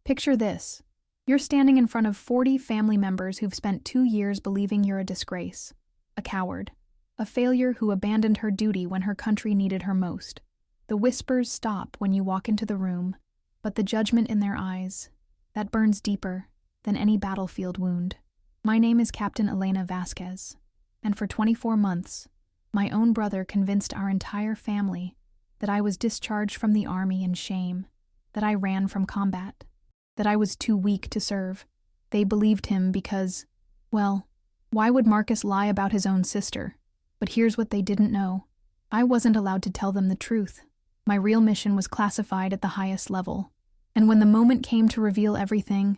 Picture this. You're standing in front of 40 family members who've spent 2 years believing you're a disgrace, a coward, a failure who abandoned her duty when her country needed her most. The whispers stop when you walk into the room, but the judgment in their eyes, that burns deeper than any battlefield wound. My name is Captain Elena Vasquez, and for 24 months, my own brother convinced our entire family that I was discharged from the army in shame, that I ran from combat, that I was too weak to serve. They believed him because, well, why would Marcus lie about his own sister? But here's what they didn't know. I wasn't allowed to tell them the truth. My real mission was classified at the highest level. And when the moment came to reveal everything,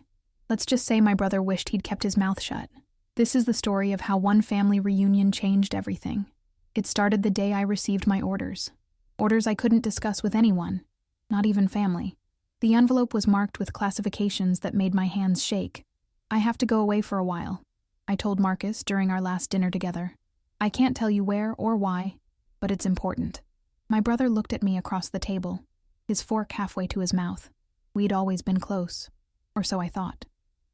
let's just say my brother wished he'd kept his mouth shut. This is the story of how one family reunion changed everything. It started the day I received my orders. Orders I couldn't discuss with anyone, not even family. The envelope was marked with classifications that made my hands shake. I have to go away for a while, I told Marcus during our last dinner together. I can't tell you where or why, but it's important. My brother looked at me across the table, his fork halfway to his mouth. We'd always been close, or so I thought.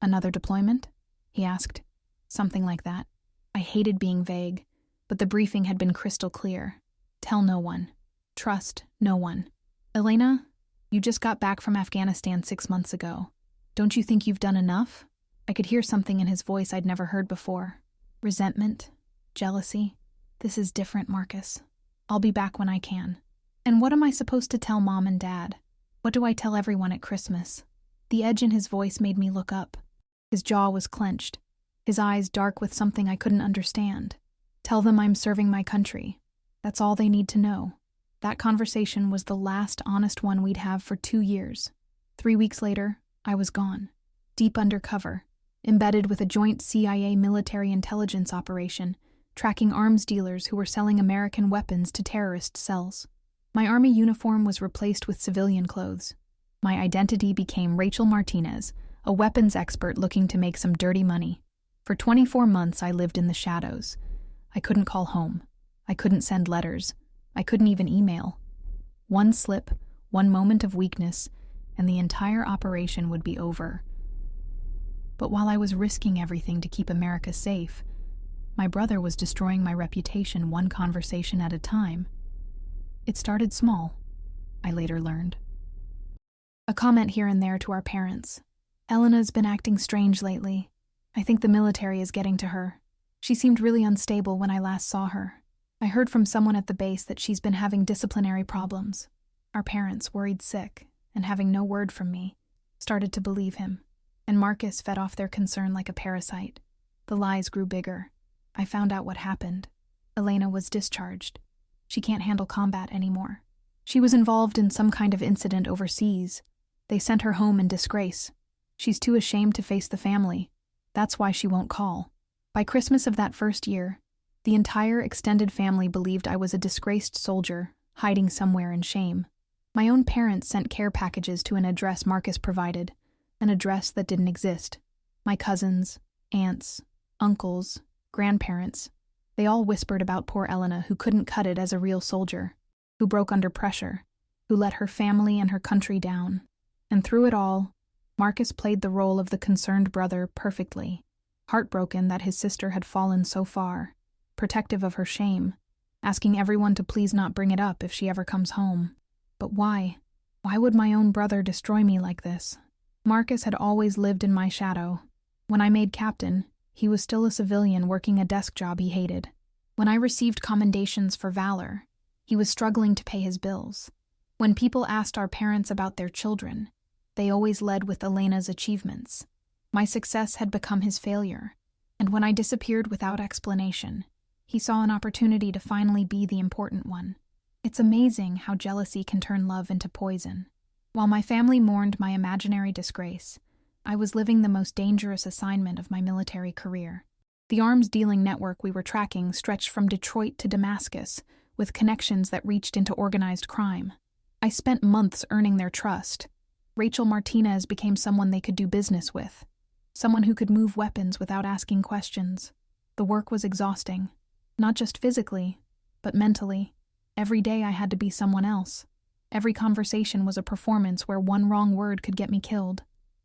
Another deployment? He asked. Something like that. I hated being vague, but the briefing had been crystal clear. Tell no one. Trust no one. Elena, you just got back from Afghanistan 6 months ago. Don't you think you've done enough? I could hear something in his voice I'd never heard before. Resentment? Jealousy? This is different, Marcus. I'll be back when I can. And what am I supposed to tell Mom and Dad? What do I tell everyone at Christmas? The edge in his voice made me look up. His jaw was clenched, his eyes dark with something I couldn't understand. Tell them I'm serving my country. That's all they need to know. That conversation was the last honest one we'd have for 2 years. 3 weeks later, I was gone. Deep undercover, embedded with a joint CIA military intelligence operation, tracking arms dealers who were selling American weapons to terrorist cells. My army uniform was replaced with civilian clothes. My identity became Rachel Martinez, a weapons expert looking to make some dirty money. For 24 months, I lived in the shadows. I couldn't call home. I couldn't send letters. I couldn't even email. One slip, one moment of weakness, and the entire operation would be over. But while I was risking everything to keep America safe, my brother was destroying my reputation one conversation at a time. It started small, I later learned. A comment here and there to our parents. Elena's been acting strange lately. I think the military is getting to her. She seemed really unstable when I last saw her. I heard from someone at the base that she's been having disciplinary problems. Our parents, worried sick, and having no word from me, started to believe him. And Marcus fed off their concern like a parasite. The lies grew bigger. I found out what happened. Elena was discharged. She can't handle combat anymore. She was involved in some kind of incident overseas. They sent her home in disgrace. She's too ashamed to face the family. That's why she won't call. By Christmas of that first year, the entire extended family believed I was a disgraced soldier, hiding somewhere in shame. My own parents sent care packages to an address Marcus provided, an address that didn't exist. My cousins, aunts, uncles, grandparents, they all whispered about poor Elena who couldn't cut it as a real soldier, who broke under pressure, who let her family and her country down. And through it all, Marcus played the role of the concerned brother perfectly, heartbroken that his sister had fallen so far, protective of her shame, asking everyone to please not bring it up if she ever comes home. But why? Why would my own brother destroy me like this? Marcus had always lived in my shadow. When I made captain, he was still a civilian working a desk job he hated. When I received commendations for valor, he was struggling to pay his bills. When people asked our parents about their children, they always led with Elena's achievements. My success had become his failure, and when I disappeared without explanation, he saw an opportunity to finally be the important one. It's amazing how jealousy can turn love into poison. While my family mourned my imaginary disgrace, I was living the most dangerous assignment of my military career. The arms dealing network we were tracking stretched from Detroit to Damascus, with connections that reached into organized crime. I spent months earning their trust. Rachel Martinez became someone they could do business with, someone who could move weapons without asking questions. The work was exhausting, not just physically, but mentally. Every day I had to be someone else. Every conversation was a performance where one wrong word could get me killed.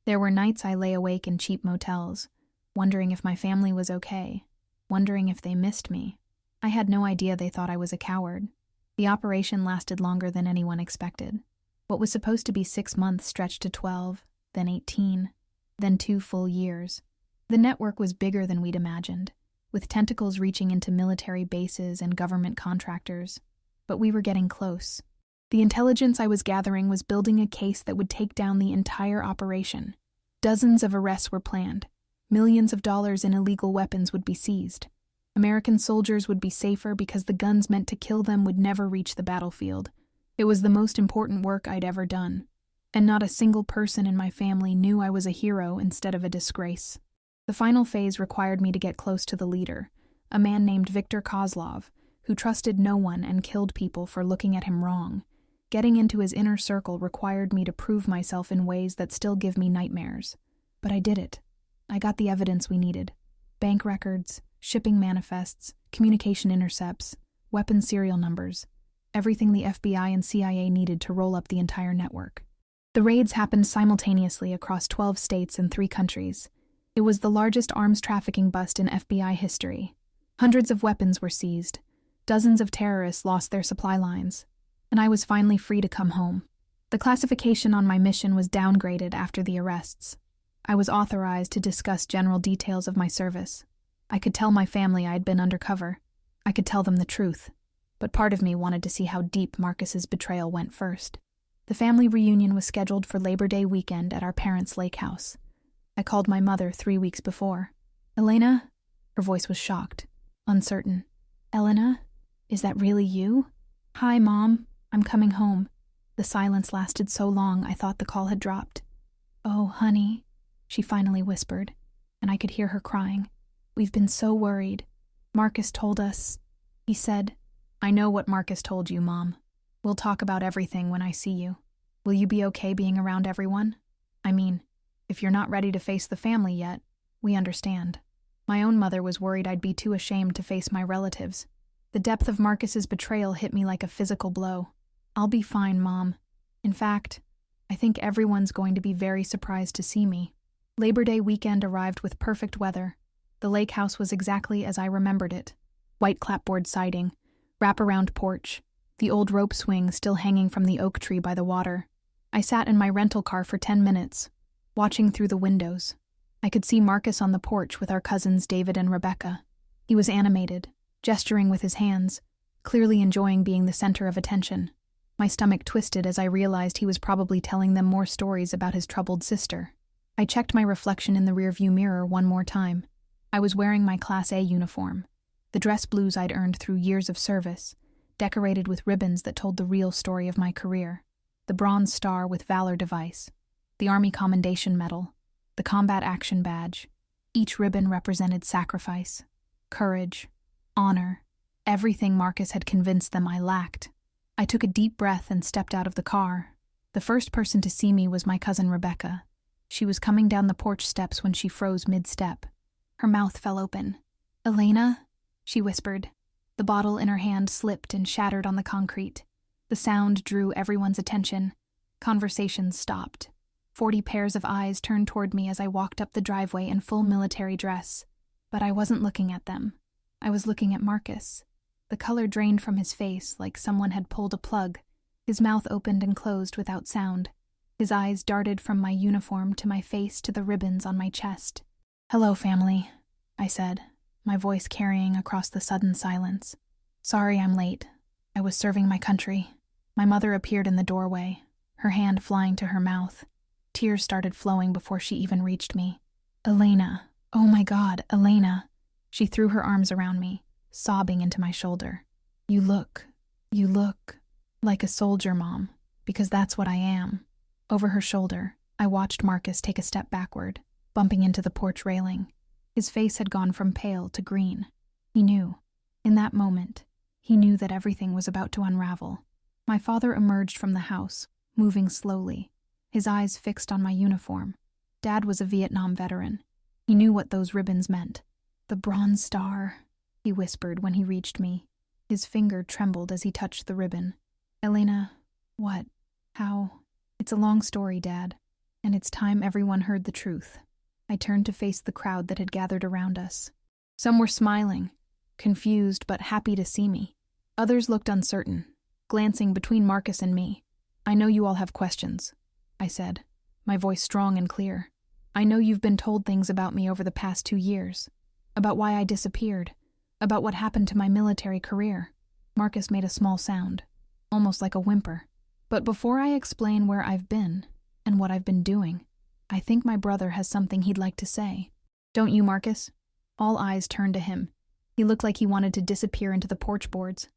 There were nights I lay awake in cheap motels, wondering if my family was okay, wondering if they missed me. I had no idea they thought I was a coward. The operation lasted longer than anyone expected. What was supposed to be 6 months stretched to 12, then 18, then 2 full years. The network was bigger than we'd imagined, with tentacles reaching into military bases and government contractors. But we were getting close. The intelligence I was gathering was building a case that would take down the entire operation. Dozens of arrests were planned. Millions of dollars in illegal weapons would be seized. American soldiers would be safer because the guns meant to kill them would never reach the battlefield. It was the most important work I'd ever done. And not a single person in my family knew I was a hero instead of a disgrace. The final phase required me to get close to the leader, a man named Viktor Kozlov, who trusted no one and killed people for looking at him wrong. Getting into his inner circle required me to prove myself in ways that still give me nightmares. But I did it. I got the evidence we needed. Bank records, shipping manifests, communication intercepts, weapon serial numbers, everything the FBI and CIA needed to roll up the entire network. The raids happened simultaneously across 12 states and 3 countries. It was the largest arms trafficking bust in FBI history. Hundreds of weapons were seized. Dozens of terrorists lost their supply lines. And I was finally free to come home. The classification on my mission was downgraded after the arrests. I was authorized to discuss general details of my service. I could tell my family I had been undercover. I could tell them the truth. But part of me wanted to see how deep Marcus's betrayal went first. The family reunion was scheduled for Labor Day weekend at our parents' lake house. I called my mother 3 weeks before. "Elena?" Her voice was shocked, uncertain. "Elena? Is that really you?" "Hi, Mom. I'm coming home." The silence lasted so long I thought the call had dropped. "Oh, honey," she finally whispered, and I could hear her crying. "We've been so worried. Marcus told us," he said. "I know what Marcus told you, Mom. We'll talk about everything when I see you. Will you be okay being around everyone? I mean, if you're not ready to face the family yet, we understand." My own mother was worried I'd be too ashamed to face my relatives. The depth of Marcus's betrayal hit me like a physical blow. "I'll be fine, Mom. In fact, I think everyone's going to be very surprised to see me." Labor Day weekend arrived with perfect weather. The lake house was exactly as I remembered it. White clapboard siding, wraparound porch, the old rope swing still hanging from the oak tree by the water. I sat in my rental car for 10 minutes, watching through the windows. I could see Marcus on the porch with our cousins David and Rebecca. He was animated, gesturing with his hands, clearly enjoying being the center of attention. My stomach twisted as I realized he was probably telling them more stories about his troubled sister. I checked my reflection in the rearview mirror one more time. I was wearing my Class A uniform, the dress blues I'd earned through years of service, decorated with ribbons that told the real story of my career. The Bronze Star with Valor device, the Army Commendation Medal, the Combat Action Badge. Each ribbon represented sacrifice, courage, honor, everything Marcus had convinced them I lacked. I took a deep breath and stepped out of the car. The first person to see me was my cousin Rebecca. She was coming down the porch steps when she froze mid-step. Her mouth fell open. "Elena?" she whispered. The bottle in her hand slipped and shattered on the concrete. The sound drew everyone's attention. Conversations stopped. 40 pairs of eyes turned toward me as I walked up the driveway in full military dress. But I wasn't looking at them. I was looking at Marcus. The color drained from his face like someone had pulled a plug. His mouth opened and closed without sound. His eyes darted from my uniform to my face to the ribbons on my chest. "Hello, family," I said, my voice carrying across the sudden silence. "Sorry I'm late. I was serving my country." My mother appeared in the doorway, her hand flying to her mouth. Tears started flowing before she even reached me. "Elena, oh my God, Elena." She threw her arms around me, sobbing into my shoulder. You look like a soldier, Mom, because that's what I am." Over her shoulder, I watched Marcus take a step backward, bumping into the porch railing. His face had gone from pale to green. He knew. In that moment, he knew that everything was about to unravel. My father emerged from the house, moving slowly, his eyes fixed on my uniform. Dad was a Vietnam veteran. He knew what those ribbons meant. "The Bronze Star," he whispered when he reached me. His finger trembled as he touched the ribbon. "Elena, what? How?" "It's a long story, Dad. And it's time everyone heard the truth. I turned to face the crowd that had gathered around us. Some were smiling, confused but happy to see me. Others looked uncertain, glancing between Marcus and me. "I know you all have questions," I said, my voice strong and clear. "I know you've been told things about me over the past 2 years, about why I disappeared, about what happened to my military career." Marcus made a small sound, almost like a whimper. "But before I explain where I've been and what I've been doing, I think my brother has something he'd like to say." "Don't you, Marcus?" All eyes turned to him. He looked like he wanted to disappear into the porch boards.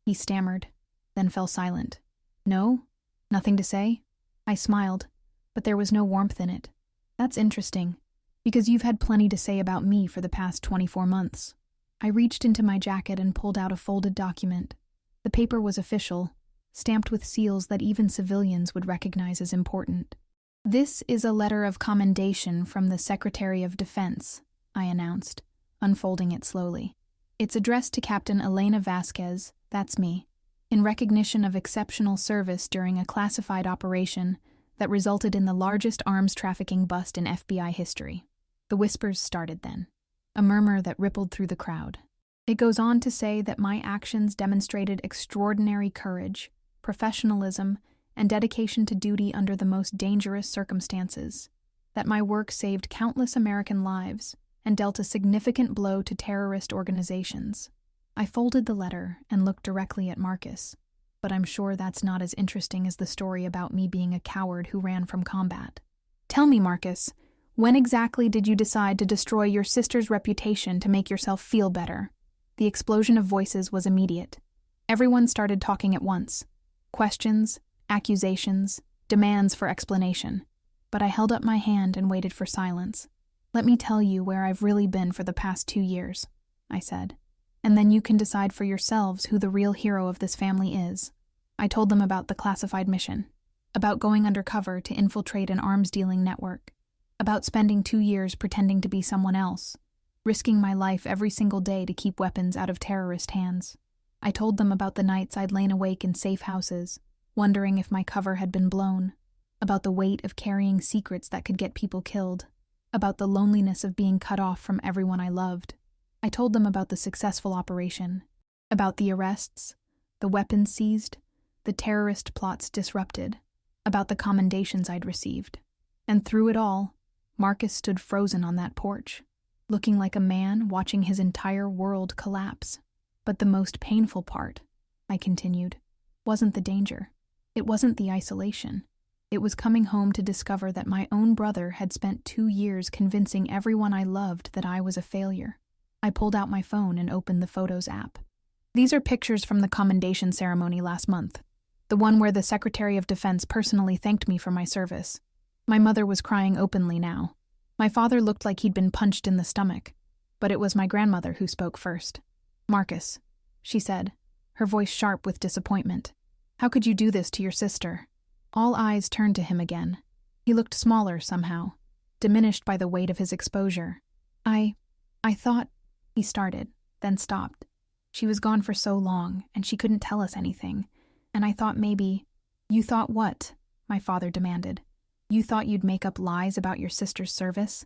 He stammered, then fell silent. "No? Nothing to say?" I smiled, but there was no warmth in it. "That's interesting, because you've had plenty to say about me for the past 24 months. I reached into my jacket and pulled out a folded document. The paper was official, stamped with seals that even civilians would recognize as important. "This is a letter of commendation from the Secretary of Defense," I announced, unfolding it slowly. "It's addressed to Captain Elena Vasquez, that's me, in recognition of exceptional service during a classified operation that resulted in the largest arms trafficking bust in FBI history." The whispers started then, a murmur that rippled through the crowd. It goes on to say that my actions demonstrated extraordinary courage, professionalism, and dedication to duty under the most dangerous circumstances, that my work saved countless American lives and dealt a significant blow to terrorist organizations. I folded the letter and looked directly at Marcus, but I'm sure that's not as interesting as the story about me being a coward who ran from combat. "Tell me, Marcus, when exactly did you decide to destroy your sister's reputation to make yourself feel better?" The explosion of voices was immediate. Everyone started talking at once. Questions, accusations, demands for explanation. But I held up my hand and waited for silence. "Let me tell you where I've really been for the past 2 years," I said. "And then you can decide for yourselves who the real hero of this family is." I told them about the classified mission, about going undercover to infiltrate an arms-dealing network, about spending 2 years pretending to be someone else, risking my life every single day to keep weapons out of terrorist hands. I told them about the nights I'd lain awake in safe houses, wondering if my cover had been blown, about the weight of carrying secrets that could get people killed, about the loneliness of being cut off from everyone I loved. I told them about the successful operation, about the arrests, the weapons seized, the terrorist plots disrupted, about the commendations I'd received. And through it all, Marcus stood frozen on that porch, looking like a man watching his entire world collapse. "But the most painful part," I continued, "wasn't the danger. It wasn't the isolation. It was coming home to discover that my own brother had spent 2 years convincing everyone I loved that I was a failure." I pulled out my phone and opened the Photos app. "These are pictures from the commendation ceremony last month, the one where the Secretary of Defense personally thanked me for my service." My mother was crying openly now. My father looked like he'd been punched in the stomach, but it was my grandmother who spoke first. "Marcus," she said, her voice sharp with disappointment, "how could you do this to your sister?" All eyes turned to him again. He looked smaller somehow, diminished by the weight of his exposure. I thought," he started, then stopped. "She was gone for so long, and she couldn't tell us anything, and I thought maybe—" "You thought what?" my father demanded. "You thought you'd make up lies about your sister's service?"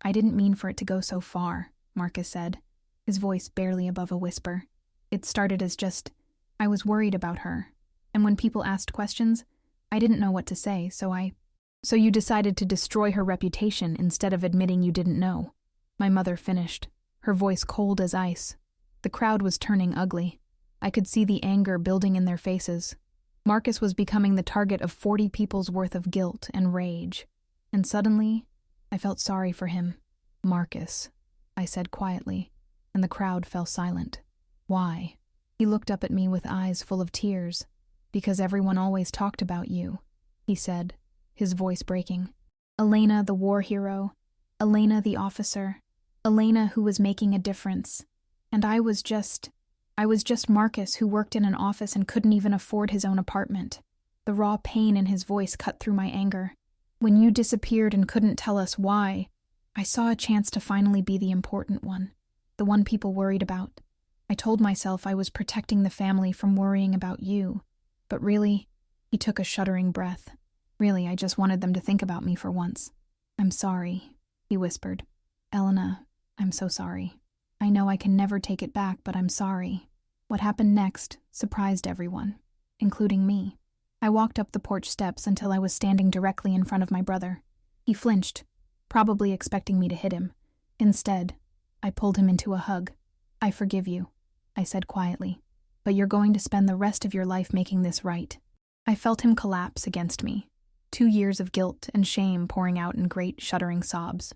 "I didn't mean for it to go so far," Marcus said, his voice barely above a whisper. "It started as just, I was worried about her, and when people asked questions, I didn't know what to say, so you decided to destroy her reputation instead of admitting you didn't know," my mother finished, her voice cold as ice. The crowd was turning ugly. I could see the anger building in their faces. Marcus was becoming the target of 40 people's worth of guilt and rage, and suddenly, I felt sorry for him. "Marcus," I said quietly, and the crowd fell silent. "Why?" He looked up at me with eyes full of tears. "Because everyone always talked about you," he said, his voice breaking. "Elena, the war hero. Elena, the officer. Elena, who was making a difference. And I was just Marcus, who worked in an office and couldn't even afford his own apartment." The raw pain in his voice cut through my anger. "When you disappeared and couldn't tell us why, I saw a chance to finally be the important one, the one people worried about. I told myself I was protecting the family from worrying about you. But really," he took a shuddering breath, Really, I just wanted them to think about me for once. I'm sorry, he whispered. Elena, I'm so sorry. I know I can never take it back, but I'm sorry. What happened next surprised everyone, including me. I walked up the porch steps until I was standing directly in front of my brother. He flinched, probably expecting me to hit him. Instead, I pulled him into a hug. I forgive you, I said quietly, but you're going to spend the rest of your life making this right. I felt him collapse against me, 2 years of guilt and shame pouring out in great, shuddering sobs.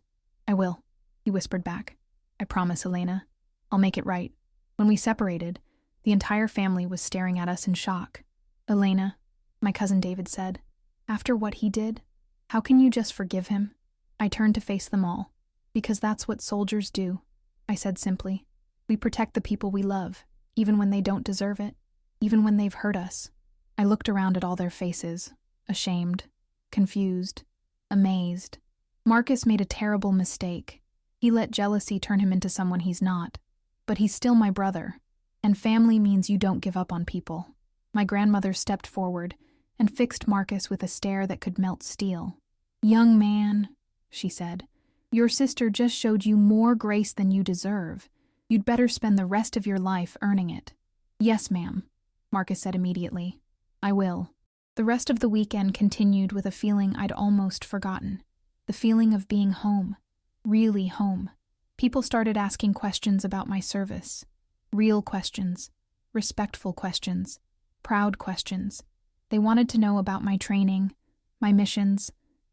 I will, he whispered back. I promise, Elena. I'll make it right. When we separated, the entire family was staring at us in shock. Elena, my cousin David said, after what he did, how can you just forgive him? I turned to face them all. Because that's what soldiers do, I said simply. We protect the people we love, even when they don't deserve it, even when they've hurt us. I looked around at all their faces, ashamed, confused, amazed. Marcus made a terrible mistake. He let jealousy turn him into someone he's not. But he's still my brother, and family means you don't give up on people. My grandmother stepped forward and fixed Marcus with a stare that could melt steel. Young man, she said, your sister just showed you more grace than you deserve. You'd better spend the rest of your life earning it. Yes, ma'am, Marcus said immediately. I will. The rest of the weekend continued with a feeling I'd almost forgotten. The feeling of being home. Really home. People started asking questions about my service. Real questions. Respectful questions. Proud questions. They wanted to know about my training, my missions,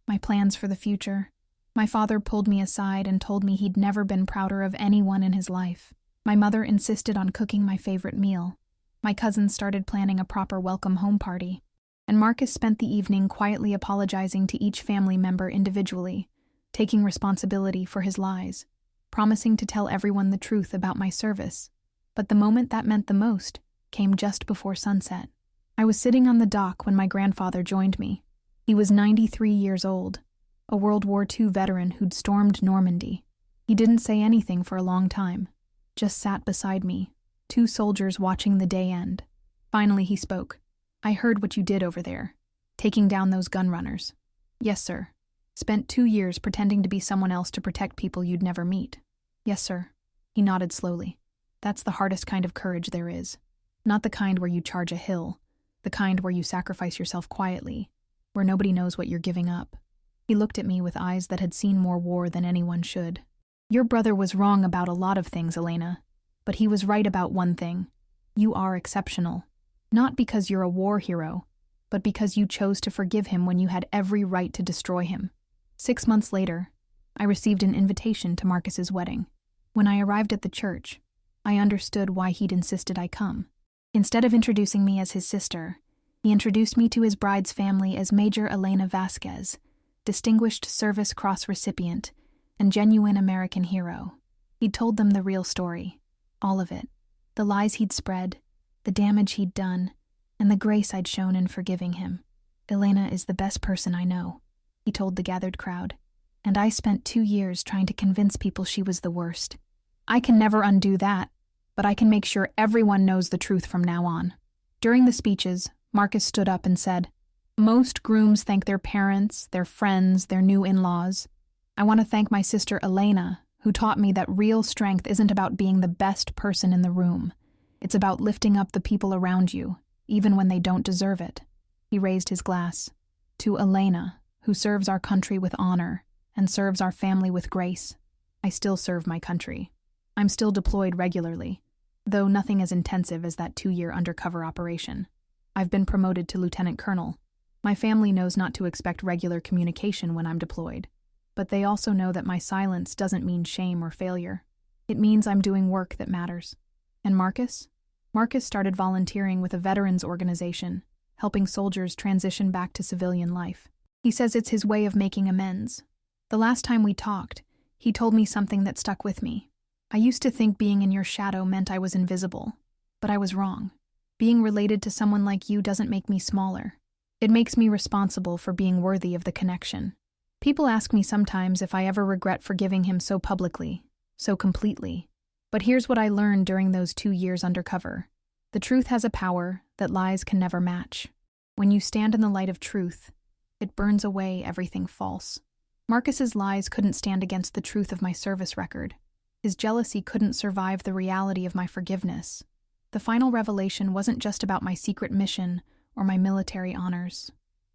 my plans for the future. My father pulled me aside and told me he'd never been prouder of anyone in his life. My mother insisted on cooking my favorite meal. My cousins started planning a proper welcome home party. And Marcus spent the evening quietly apologizing to each family member individually, taking responsibility for his lies, promising to tell everyone the truth about my service. But the moment that meant the most came just before sunset. I was sitting on the dock when my grandfather joined me. He was 93 years old, a World War II veteran who'd stormed Normandy. He didn't say anything for a long time, just sat beside me, 2 soldiers watching the day end. Finally he spoke. I heard what you did over there, taking down those gun runners. Yes, sir. Spent 2 years pretending to be someone else to protect people you'd never meet. Yes, sir. He nodded slowly. That's the hardest kind of courage there is. Not the kind where you charge a hill, the kind where you sacrifice yourself quietly, where nobody knows what you're giving up. He looked at me with eyes that had seen more war than anyone should. Your brother was wrong about a lot of things, Elena, but he was right about one thing. You are exceptional. Not because you're a war hero, but because you chose to forgive him when you had every right to destroy him. 6 months later, I received an invitation to Marcus's wedding. When I arrived at the church, I understood why he'd insisted I come. Instead of introducing me as his sister, he introduced me to his bride's family as Major Elena Vasquez, Distinguished Service Cross recipient, and genuine American hero. He'd told them the real story, all of it, the lies he'd spread, the damage he'd done, and the grace I'd shown in forgiving him. Elena is the best person I know, he told the gathered crowd, and I spent 2 years trying to convince people she was the worst. I can never undo that, but I can make sure everyone knows the truth from now on. During the speeches, Marcus stood up and said, Most grooms thank their parents, their friends, their new in-laws. I want to thank my sister Elena, who taught me that real strength isn't about being the best person in the room. It's about lifting up the people around you, even when they don't deserve it. He raised his glass. To Elena, who serves our country with honor and serves our family with grace. I still serve my country. I'm still deployed regularly, though nothing as intensive as that 2-year undercover operation. I've been promoted to lieutenant colonel. My family knows not to expect regular communication when I'm deployed, but they also know that my silence doesn't mean shame or failure. It means I'm doing work that matters. And Marcus? Marcus started volunteering with a veterans organization, helping soldiers transition back to civilian life. He says it's his way of making amends. The last time we talked, he told me something that stuck with me. I used to think being in your shadow meant I was invisible, but I was wrong. Being related to someone like you doesn't make me smaller. It makes me responsible for being worthy of the connection. People ask me sometimes if I ever regret forgiving him so publicly, so completely. But here's what I learned during those 2 years undercover. The truth has a power that lies can never match. When you stand in the light of truth, It burns away everything false. Marcus's lies couldn't stand against the truth of my service record. His jealousy couldn't survive the reality of my forgiveness. The final revelation wasn't just about my secret mission or my military honors.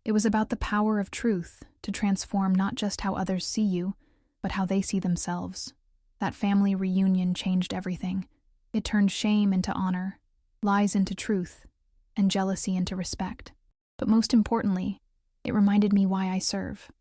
It was about the power of truth to transform not just how others see you, but how they see themselves. That family reunion changed everything. It turned shame into honor, lies into truth, and jealousy into respect. But most importantly, it reminded me why I serve.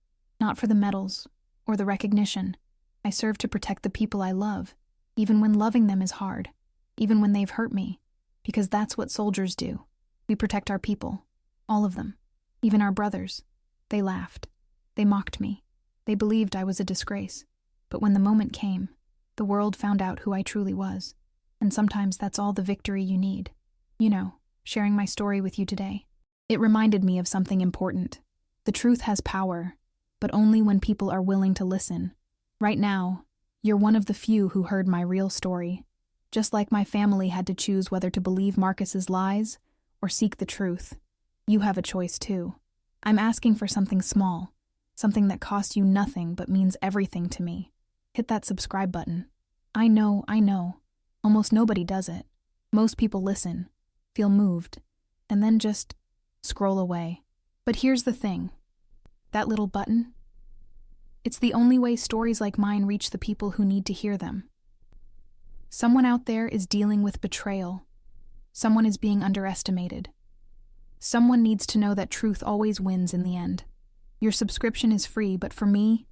Not for the medals or the recognition. I serve to protect the people I love, even when loving them is hard, even when they've hurt me, because that's what soldiers do. We protect our people, all of them, even our brothers. They laughed. They mocked me. They believed I was a disgrace. But when the moment came, the world found out who I truly was. And sometimes that's all the victory you need. You know, sharing my story with you today. It reminded me of something important. The truth has power, but only when people are willing to listen. Right now, you're one of the few who heard my real story. Just like my family had to choose whether to believe Marcus's lies or seek the truth. You have a choice too. I'm asking for something small, something that costs you nothing but means everything to me. Hit that subscribe button. I know. Almost nobody does it. Most people listen, feel moved, and then just scroll away. But here's the thing. That little button? It's the only way stories like mine reach the people who need to hear them. Someone out there is dealing with betrayal. Someone is being underestimated. Someone needs to know that truth always wins in the end. Your subscription is free, but for me,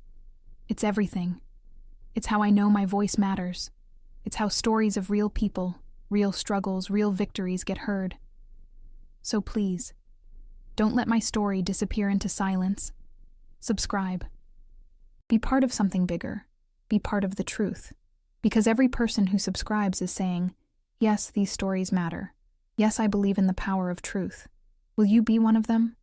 it's everything. It's how I know my voice matters. It's how stories of real people, real struggles, real victories get heard. So please, don't let my story disappear into silence. Subscribe. Be part of something bigger. Be part of the truth. Because every person who subscribes is saying, yes, these stories matter. Yes, I believe in the power of truth. Will you be one of them?